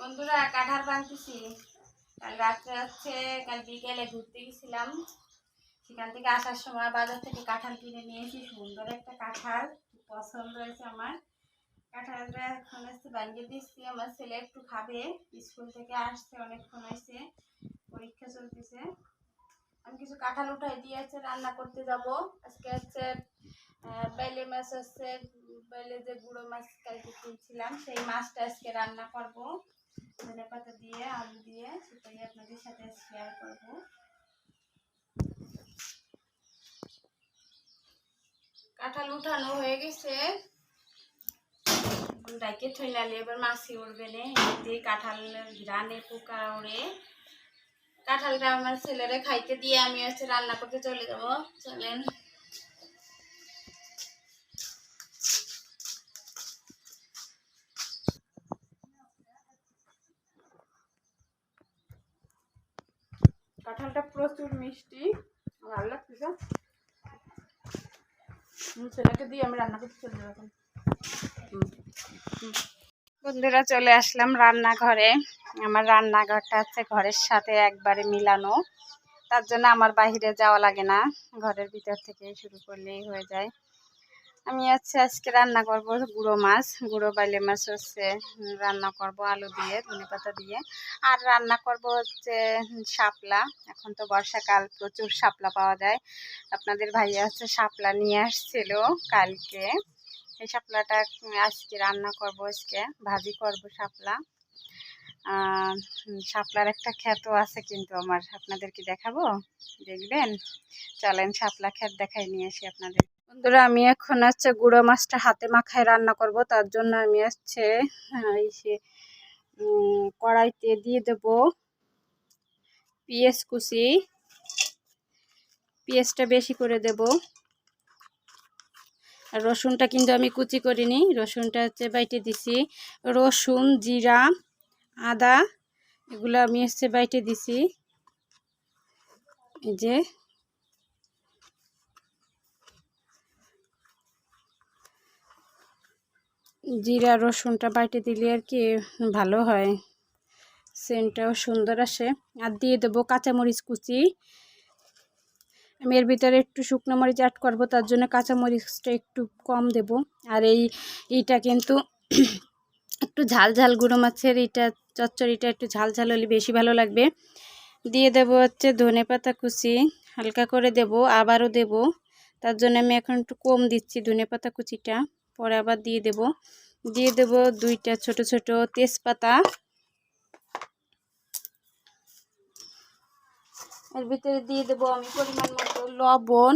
বন্ধুরা কাঁঠাল ভাঙতেছি। কাল রাত্রে কাল বিকেলে ঘুরতে গেছিলাম। সেখান থেকে আসার সময় বাজার থেকে কাঁঠাল কিনে নিয়েছি। সুন্দর একটা কাঁঠাল, পছন্দ হয়েছে আমার। কাঁঠালটা এখন ভাঙিয়ে দিচ্ছি। আমার ছেলে একটু খাবে, স্কুল থেকে আসছে, অনেকক্ষণ হয়েছে, পরীক্ষা চলতেছে। আমি কিছু কাঁঠাল উঠাই দিয়েছে, রান্না করতে যাব। আজকে বেলে মাছ হচ্ছে, বেলে যে গুঁড়ো মাছ কালকে কিনছিলাম, সেই মাছটা আজকে রান্না করব ধনেপাতা দিয়ে, আলু দিয়ে। সেটাই আপনাদের সাথে শেয়ার করব। কাঁঠাল উঠানো হয়ে গেছে, ডাইকে থইলালে এবার মাছি উঠবে না, এমনিতে কাঁঠাল ঘ্রাণে পোকা ওড়ে। কাঁঠালটা আমার ছেলেরে খাইতে দিয়ে আমি রান্না করতে চলে যাব। চলেন। কাঁঠালটা প্রচুর মিষ্টি, ভালো লাগতেছে। ছেলেকে দিয়ে আমি রান্না করতে চলে যাব। বন্ধুরা চলে আসলাম রান্নাঘরে। আমার রান্নাঘরটা ঘরের সাথে একবারে মিলানো, তার জন্য আমার বাইরে যাওয়া লাগে না, ঘরের ভিতর থেকে শুরু করলেই হয়ে যায়। আমি আজকে রান্না করব গুঁড়ো বাইলে মাছ রান্না করব আলু দিয়ে, ধনেপাতা দিয়ে। আর রান্না করব শাপলা। এখন তো বর্ষাকাল, প্রচুর শাপলা পাওয়া যায়। আপনাদের ভাইয়া শাপলা নিয়ে আসছিল কালকে। এই শাপলাটা আজকে রান্না করব, আজকে ভাজি করব শাপলা। শাপলার একটা ক্ষেতও আছে কিন্তু আমার, আপনাদেরকে দেখাবো, দেখবেন। চলেন শাপলা ক্ষেত দেখাই নিয়ে আসি আপনাদের। বন্ধুরা আমি এখন গুঁড়ো মাছটা হাতে মাখায় রান্না করব। তার জন্য আমি কড়াইতে দিয়ে দেব পেঁয়াজ কুচি। পেঁয়াজটা বেশি করে দেব। আর রসুনটা কিন্তু আমি কুচি করিনি, রসুনটা বাইটে দিছি। রসুন, জিরা, আদা এগুলো আমি বাইটে দিছি। এই যে জিরা রসুনটা বাইটে দিলে আর কি ভালো হয়, সেন্টটাও সুন্দর আসে। আর দিয়ে দেবো কাঁচামরিচ কুচি। আমি এর ভিতরে একটু শুকনো মরিচ অ্যাড করবো, তার জন্য কাঁচামরিচটা একটু কম দেব। আর এইটা কিন্তু একটু ঝাল ঝাল গুঁড়ো মাছের চচ্চড়িটা একটু ঝাল ঝাল হলে বেশি ভালো লাগবে। দিয়ে দেবো ধনেপাতা কুচি, হালকা করে দেব, আবারও দেব। তার জন্য আমি এখন একটু কম দিচ্ছি ধনেপাতা কুচিটা, পরে আবার দিয়ে দেব। দিয়ে দেব 2টা ছোট ছোট তেজপাতা। এর ভিতরে দিয়ে দেব আমি পরিমাণ মতো লবণ।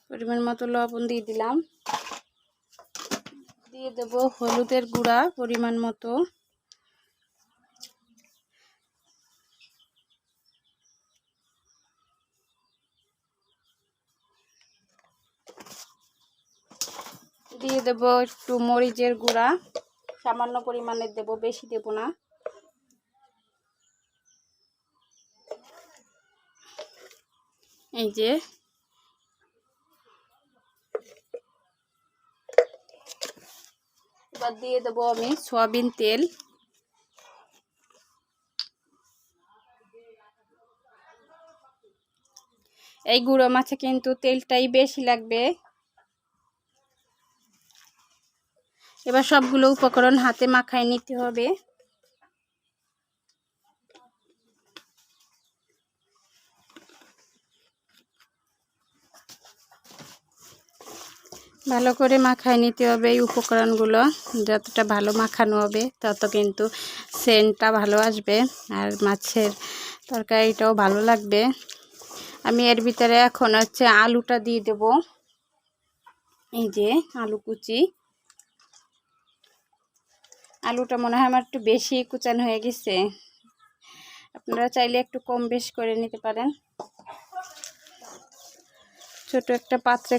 পরিমাণ মতো লবণ দিয়ে দিলাম। দিয়ে দেব হলুদের গুঁড়া পরিমাণ মতো। দিয়ে দেব একটু মরিচের গুঁড়া, সামান্য পরিমাণে দেব, বেশি দেব না। এই যে এবার দিয়ে দেব আমি সয়াবিন তেল। এই গুঁড়ো মাছে কিন্তু তেলটাই বেশি লাগবে। এবার সবগুলো উপকরণ হাতে মাখায় নিতে হবে। ভালো করে মাখায় নিতে হবে এই উপকরণগুলো। যতটা ভালো মাখানো হবে তত কিন্তু সেন্টটা ভালো আসবে, আর মাছের তরকারিটাও ভালো লাগবে। আমি এর ভিতরে এখন আলুটা দিয়ে দেব। এই যে আলু কুচি। আলুটা মনে হয় আমার একটু বেশি কুচানো হয়ে গেছে, আপনারা চাইলে একটু কম বেশ করে নিতে পারেন। ছোট একটা পাত্রে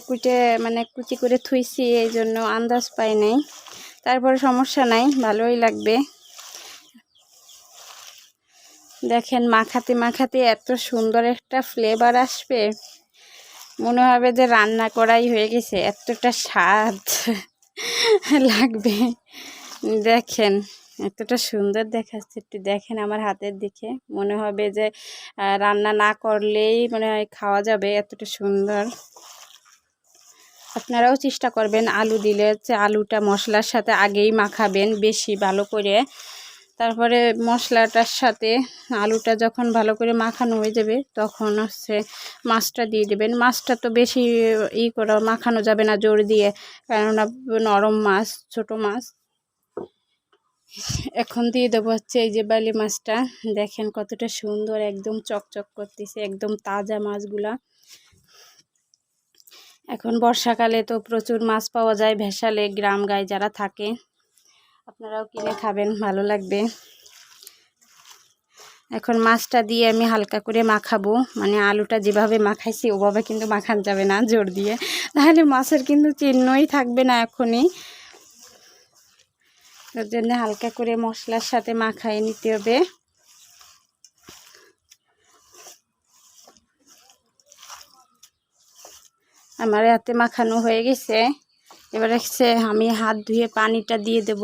কুচি করে থুইছি, এই জন্য আন্দাজ পাই নাই। তারপরে সমস্যা নাই, ভালোই লাগবে। দেখেন মাখাতে মাখাতে এত সুন্দর একটা ফ্লেভার আসবে, মনে হবে যে রান্না করাই হয়ে গেছে, এতটা স্বাদ লাগবে। দেখেন এতটা সুন্দর দেখাচ্ছে, একটু দেখেন আমার হাতের দিকে, মনে হবে যে রান্না না করলেই মনে হয় খাওয়া যাবে, এতটা সুন্দর। আপনারাও চেষ্টা করবেন আলু দিলে হচ্ছে আলুটা মশলার সাথে আগেই মাখাবেন বেশি ভালো করে, তারপরে মশলাটার সাথে আলুটা যখন ভালো করে মাখানো হয়ে যাবে তখন হচ্ছে মাছটা দিয়ে দেবেন। মাছটা তো বেশি করে মাখানো যাবে না জোর দিয়ে, কেননা নরম মাছ, ছোট মাছ। এখন দিয়ে দেবো হচ্ছে এই যে বালি মাছটা, দেখেন কতটা সুন্দর, একদম চকচক করতেছে, একদম তাজা মাছগুলা। এখন বর্ষাকালে তো প্রচুর মাছ পাওয়া যায় ভেসালে, গ্রাম গায়ে যারা থাকে, আপনারাও কিনে খাবেন, ভালো লাগবে। এখন মাছটা দিয়ে আমি হালকা করে মাখাবো, মানে আলুটা যেভাবে মাখাইছি ওভাবে কিন্তু মাখানো যাবে না জোর দিয়ে, তাহলে মাছের কিন্তু চিহ্নই থাকবে না এখনই। তার জন্য হালকা করে মশলার সাথে মাখাই নিতে হবে। আমার হাতে মাখানো হয়ে গেছে, এবার হচ্ছে আমি হাত ধুয়ে পানিটা দিয়ে দেব।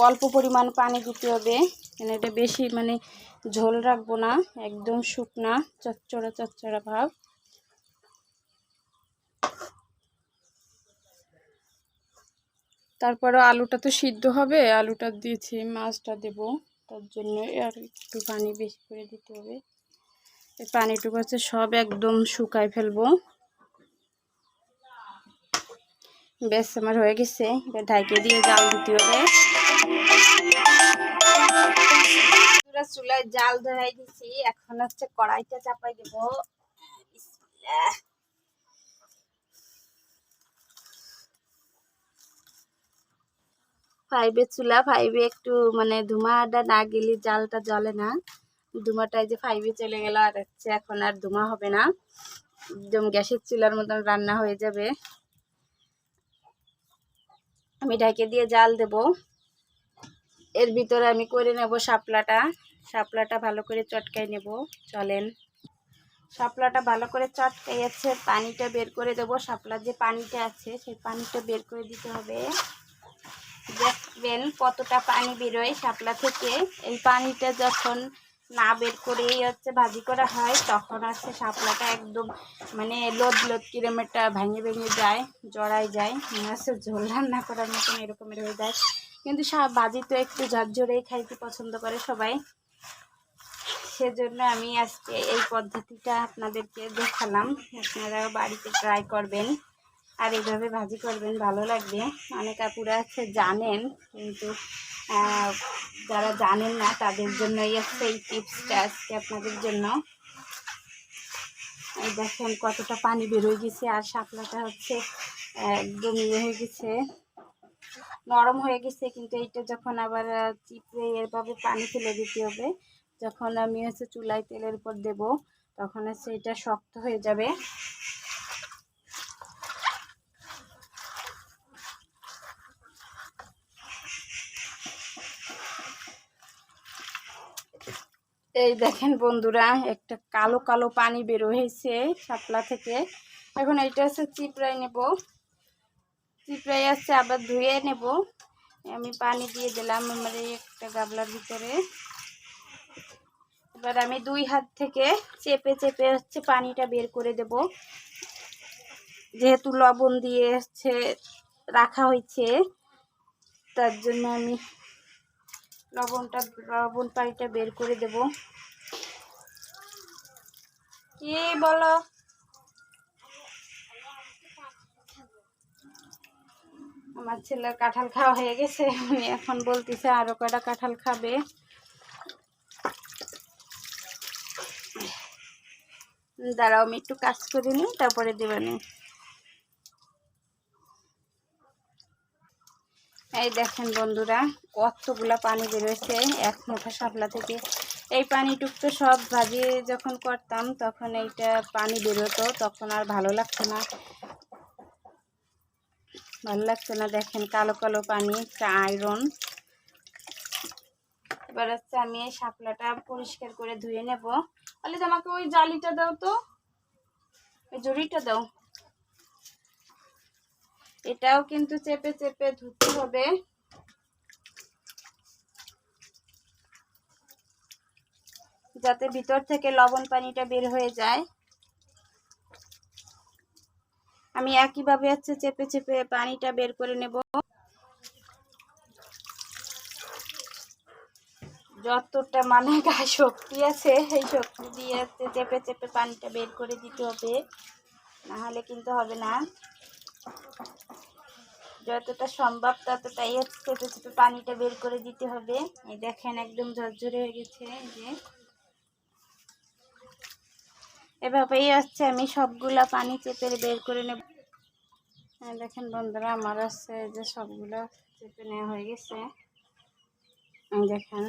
অল্প পরিমাণ পানি দিতে হবে, এটা বেশি মানে ঝোল রাখবো না, একদম শুকনা চচ্চড়া চচ্চড়া ভাব। তারপরে আলুটা তো সিদ্ধ হবে, আলুটা দিয়েছি, মাছটা দেব, তার জন্য আর একটু পানি বেশি করে দিতে হবে। এই পানিটুকু হচ্ছে সব একদম শুকায় ফেলবো। বেশ আমার হয়ে গেছে, এবার ঢাকে দিয়ে জাল দিতে হবে। চুলায় জাল ধরাই দিছি, এখন হচ্ছে কড়াইটা চাপাই দেব। ফাইভে চুলা, ফাইভে একটু মানে ধুমাটা না গেলে জালটা জ্বলে না। ধুমাটাই যে ফাইভে চলে গেল, আর হচ্ছে এখন আর ধুমা হবে না, একদম গ্যাসের চুলার মতন রান্না হয়ে যাবে। আমি ঢাকে দিয়ে জাল দেব। এর ভিতরে আমি করে নেব শাপলাটা ভালো করে চটকাই নেব। চলেন, শাপলাটা ভালো করে চটকাইছে, পানিটা বের করে দেব। শাপলার যে পানিটা আছে সেই পানিটা বের করে দিতে হবে। দেখবেন কতটা পানি বেরোয় শাপলা থেকে। এই পানিটা যখন না বের করেই হচ্ছে ভাজি করা হয়, তখন হচ্ছে শাপলাটা একদম মানে লোদ লোদ কিরমেরটা ভেঙে ভেঙে যায়, জড়াই যায়, মনে হচ্ছে ঝোল রান্না করার মতন এরকমের হয়ে যায়। কিন্তু ভাজি তো একটু ঝরঝরেই খাইতে পছন্দ করে সবাই, সেজন্য আমি আজকে এই পদ্ধতিটা আপনাদেরকে দেখালাম। আপনারাও বাড়িতে ট্রাই করবেন আর এইভাবে ভাজি করবেন, ভালো লাগবে। অনেক আপুরা আছে জানেন, কিন্তু যারা জানেন না তাদের জন্যই আছে এই টিপসটা আজকে আপনাদের জন্য। এই দেখেন কতটা পানি বেরোয় গেছে, আর শাপলাটা হচ্ছে একদম ইয়ে হয়ে গেছে, নরম হয়ে গেছে। কিন্তু এইটা যখন আবার চিপড়ে এভাবে পানি ফেলে দিতে হবে, যখন আমি হচ্ছে চুলায় তেলের উপর দেব তখন হচ্ছে এটা শক্ত হয়ে যাবে। এই দেখেন বন্ধুরা, একটা কালো কালো পানি বের হয়েছে শাপলা থেকে। এখন এইটা হচ্ছে চিপড়াই নেব, চিপড়াই আসছে আবার ধুয়ে নেব। আমি পানি দিয়ে দিলাম আমার এই একটা গামলার ভিতরে। এবার আমি দুই হাত থেকে চেপে চেপে হচ্ছে পানিটা বের করে দেব। যেহেতু লবণ দিয়ে হচ্ছে রাখা হয়েছে, তার জন্য আমি লবণ পানিটা বের করে দেব। কি বলো? আমার ছেলের কাঁঠাল খাওয়া হয়ে গেছে, উনি এখন বলতেছে আরো কয়টা কাঁঠাল খাবে। দাঁড়াও আমি একটু কাজ করে নিই, তারপরে দেবেনি। এই দেখেন বন্ধুরা, কতগুলা পানি বেরোচ্ছে এক মুঠা শাপলা থেকে। এই পানিটুক তো সব ভাজি যখন করতাম তখন এইটা পানি বেরোতো, তখন আর ভালো লাগতো না। ভালো লাগছে না, দেখেন কালো কালো পানি, একটা আয়রন। এবার হচ্ছে আমি এই শাপলাটা পরিষ্কার করে ধুয়ে নেব। তাহলে তোমাকে ওই জালিটা দাও তো, ওই জড়িটা দাও। এটাও কিন্তু চেপে চেপে ধুতে হবে, যাতে ভিতর থেকে লবণ পানিটা বের হয়ে যায়। আমি একইভাবে হচ্ছে চেপে চেপে পানিটা বের করে নেব। যতটা মানে গায়ে শক্তি আছে সেই শক্তি দিয়ে চেপে চেপে পানিটা বের করে দিতে হবে, নাহলে কিন্তু হবে না। যতটা সম্ভব ততটাই চেপে চেপে পানিটা বের করে দিতে হবে। এই দেখেন একদম ঝরঝরে হয়ে গেছে। এই যে এভাবেই হচ্ছে আমি সবগুলা পানি চেপে বের করে নেব। দেখেন বন্ধুরা, আমার হচ্ছে যে সবগুলো চেপে নেওয়া হয়ে গেছে। দেখেন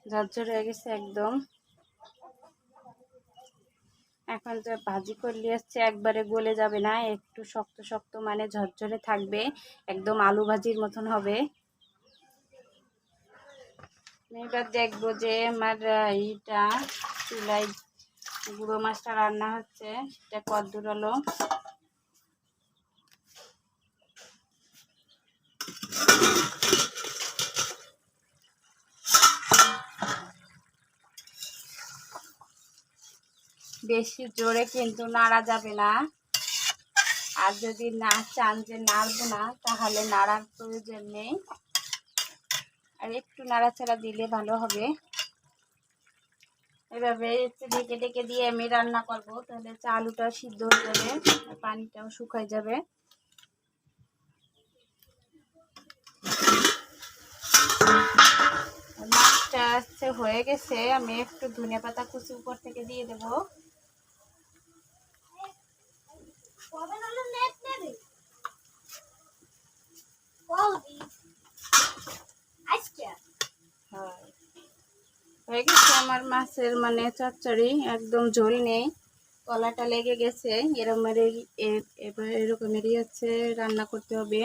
ঝরঝরে হয়ে গেছে একদম। এখন যে ভাজি করলে হচ্ছে একবারে গলে যাবে না, একটু শক্ত শক্ত মানে ঝরঝরে থাকবে, একদম আলু ভাজির মতন হবে। এবার দেখবো যে আমার এইটা চুলায় গুঁড়ো মাছটা রান্না হচ্ছে, সেটা কদ্দুর হলো। বেশি জোরে কিন্তু নাড়া যাবে না, আর যদি না চান যে নাড়বো না তাহলে নাড়ার প্রয়োজন নেই, আর একটু নাড়াচাড়া দিলে ভালো হবে। এভাবে ঢেকে ঢেকে দিয়ে আমি রান্না করব, তাহলে আলুটাও সিদ্ধ হয়ে যাবে আর পানিটাও শুকায় যাবে। মাছটা হচ্ছে হয়ে গেছে, আমি একটু ধনেপাতা কুচি উপর থেকে দিয়ে দেবো। হয়ে গেছে আমার মাছের মানে চচ্চড়ি, একদম ঝোল নেই, কলাটা লেগে গেছে। এরকমেরই হচ্ছে রান্না করতে হবে।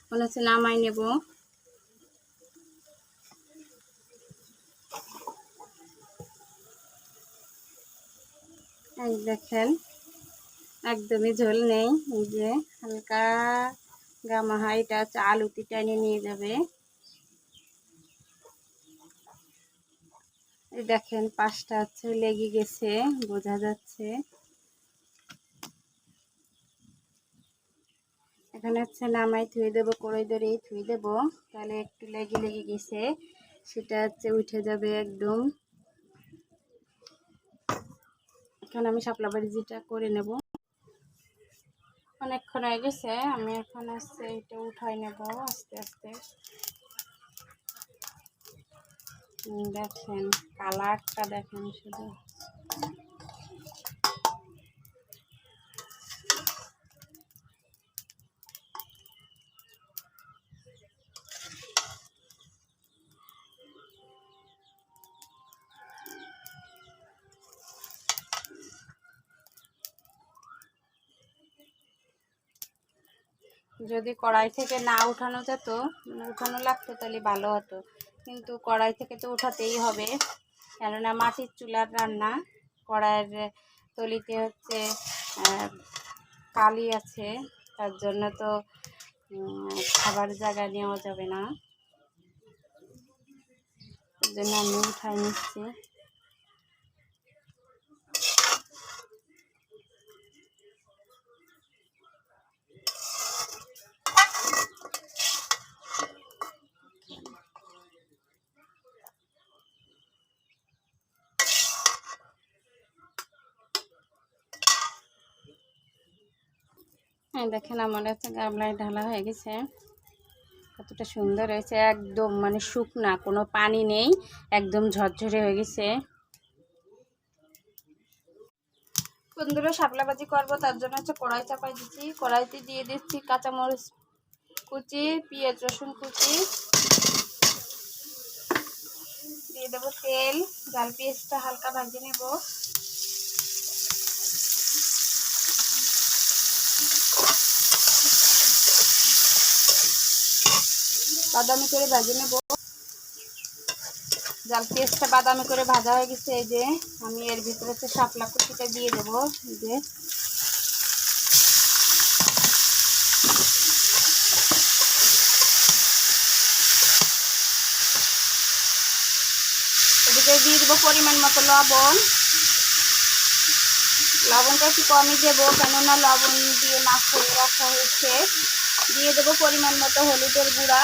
মনে হচ্ছে নামাই নেব। এই দেখেন একদমই ঝোল নেই, এই যে হালকা গামাহা, এটা হচ্ছে আলুটি টেনে নিয়ে যাবে। এই দেখেন পাশটা হচ্ছে লেগে গেছে, বোঝা যাচ্ছে। এখানে হচ্ছে নামাই ধুয়ে দেবো, কড়াই ধরেই ধুয়ে দেবো, তাহলে একটু লেগে লেগে গেছে সেটা হচ্ছে উঠে যাবে একদম। এখন আমি শাপলা ভাজিটা করে নেব। অনেকক্ষণ হয়ে গেছে, আমি এখন হচ্ছে এটা উঠাই নেব আস্তে আস্তে। দেখেন কালারটা দেখেন শুধু। যদি কড়াই থেকে না উঠানো যেত, উঠানো লাগতো তাহলে ভালো হতো, কিন্তু কড়াই থেকে তো উঠাতেই হবে, কেননা মাটির চুলার রান্না। কড়াইয়ের তলিতে হচ্ছে কালি আছে, তার জন্য তো খাবার জায়গা নেওয়া যাবে না, তার জন্য আমি উঠাই নিচ্ছি। হ্যাঁ দেখেন আমার হচ্ছে গামলায় ঢালা হয়ে গেছে, কতটা সুন্দর হয়েছে, একদম মানে শুকনা, কোনো পানি নেই, একদম ঝরঝরে হয়ে গেছে। বন্ধুরা শাপলা ভাজি করবো, তার জন্য হচ্ছে কড়াই চাপাই দিচ্ছি, কড়াইতে দিয়ে দিচ্ছি কাঁচামরিচ কুচি, পেঁয়াজ রসুন কুচি, দিয়ে দেবো তেল, জাল পেঁয়াজটা হালকা ভাজে নেব। বাদামি করে ভেজে নেব। জাল পেঁয়াজটা বাদামি করে ভাজা হয়ে গেছে। এই যে আমি এর ভিতরে হচ্ছে শাপলা কুচিটা দিয়ে দেবো। এই যে এদিকে দিয়ে দেবো পরিমাণ মতো লবণ। লবণটা একটু কমই দেবো, কেননা লবণ দিয়ে মাখিয়ে রাখা হয়েছে। দিয়ে দেবো পরিমাণ মতো হলুদের গুঁড়া।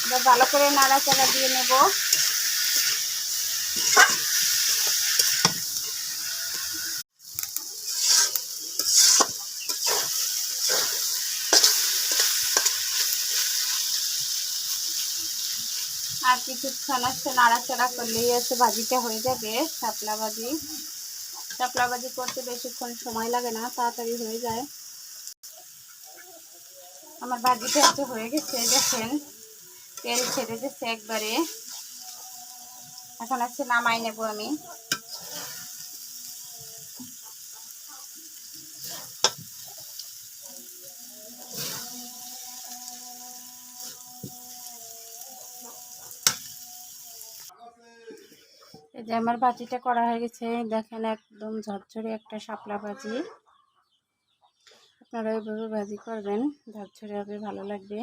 এবার ভালো করে নাড়াচাড়া দিয়ে নেব। আর কিছুক্ষণ আছে নাড়াচাড়া করলেই আছে ভাজিটা হয়ে যাবে। শাপলা ভাজি, শাপলা ভাজি করতে বেশিক্ষণ সময় লাগে না, তাড়াতাড়ি হয়ে যায়। আমার ভাজিটা একটু হয়ে গেছে, দেখেন তেল ছেড়ে দিচ্ছে একবারে। এখন আছে নামাই নেব আমি। এই যে আমার ভাজিটা করা হয়ে গেছে, দেখেন একদম ঝরঝরে একটা শাপলা ভাজি। আপনারা এইভাবে ভাজি করবেন, ঝরঝরে হবে, ভালো লাগবে।